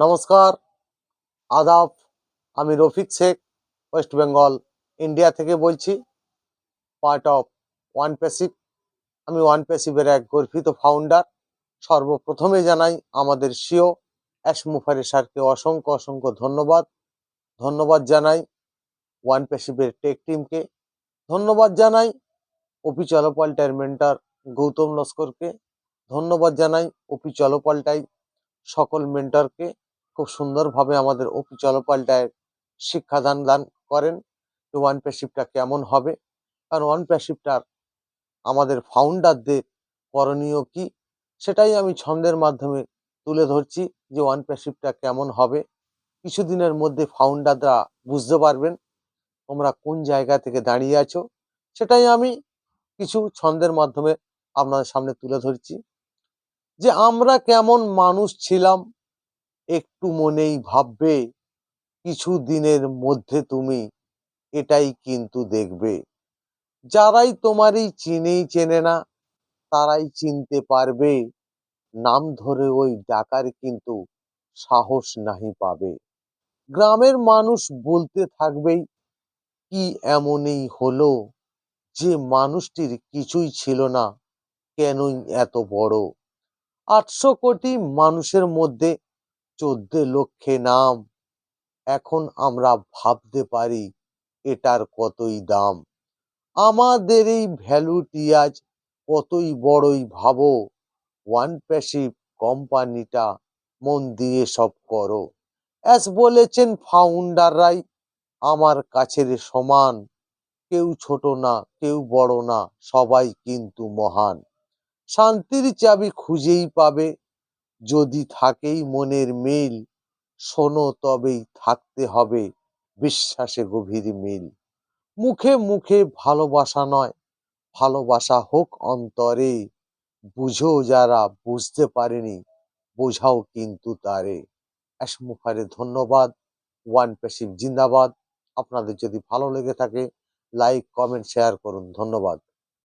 নমস্কার, আদাব। আমি রফিক শেখ, ওয়েস্ট বেঙ্গল, ইন্ডিয়া থেকে বলছি, পার্ট অফ ওয়ান প্যাসিভ। আমি ওয়ান প্যাসিভের এক গর্বিত ফাউন্ডার। সর্বপ্রথমে জানাই আমাদের সিও মুফারি স্যারকে অসংখ্য অসংখ্য ধন্যবাদ। ধন্যবাদ জানাই ওয়ান প্যাসিভের টেক টিমকে। ধন্যবাদ জানাই ওপি চলপাল্টাইয়ের মেন্টর গৌতম লস্করকে। ধন্যবাদ জানাই ওপি চলপাল্টাই সকল মেন্টরকে। খুব সুন্দরভাবে আমাদের ওপি চলপাল্টায় শিক্ষাদান দান করেন যে ওয়ান প্যাসিভটা কেমন হবে, কারণ ওয়ান প্যাসিভটার আমাদের ফাউন্ডারদের করণীয় কি সেটাই আমি ছন্দের মাধ্যমে তুলে ধরছি যে ওয়ান প্যাসিভটা কেমন হবে। কিছুদিনের মধ্যে ফাউন্ডাররা বুঝতে পারবেন তোমরা কোন জায়গা থেকে দাঁড়িয়ে আছো, সেটাই আমি কিছু ছন্দের মাধ্যমে আপনাদের সামনে তুলে ধরছি। যে আমরা কেমন মানুষ ছিলাম একটু মনেই ভাববে, কিছু দিনের মধ্যে তুমি এটাই কিন্তু দেখবে। যারাই তোমারই চিনেই চেনে না তারাই চিনতে পারবে, নাম ধরে ওই ডাকার কিন্তু সাহস নাহি পাবে। গ্রামের মানুষ বলতে থাকবেই, কি এমনই হলো যে মানুষটির কিছুই ছিল না, কেনই এত বড়। 800 কোটি মানুষের মধ্যে 14 লক্ষে নাম, এখন আমরা ভাবতে পারি এটার কতই দাম। আমাদের এই ভ্যালুটি আজ কতই বড়ই ভাবো, ওয়ান প্যাসিভ কোম্পানিটা মন দিয়ে সব করো। বলেছেন ফাউন্ডাররাই আমার কাছের সমান, কেউ ছোট না কেউ বড় না, সবাই কিন্তু মহান। শান্তির চাবি খুঁজেই পাবে যদি থাকেই মনের মিল, শোনো তবেই থাকতে হবে বিশ্বাসে গভীর মিল। মুখে মুখে ভালোবাসা নয়, ভালোবাসা হোক অন্তরে, বুঝো যারা বুঝতে পারেনি বোঝাও কিন্তু তারে। মুফারে ধন্যবাদ। ওয়ান প্যাসিভ জিন্দাবাদ। আপনাদের যদি ভালো লেগে থাকে লাইক কমেন্ট শেয়ার করুন। ধন্যবাদ।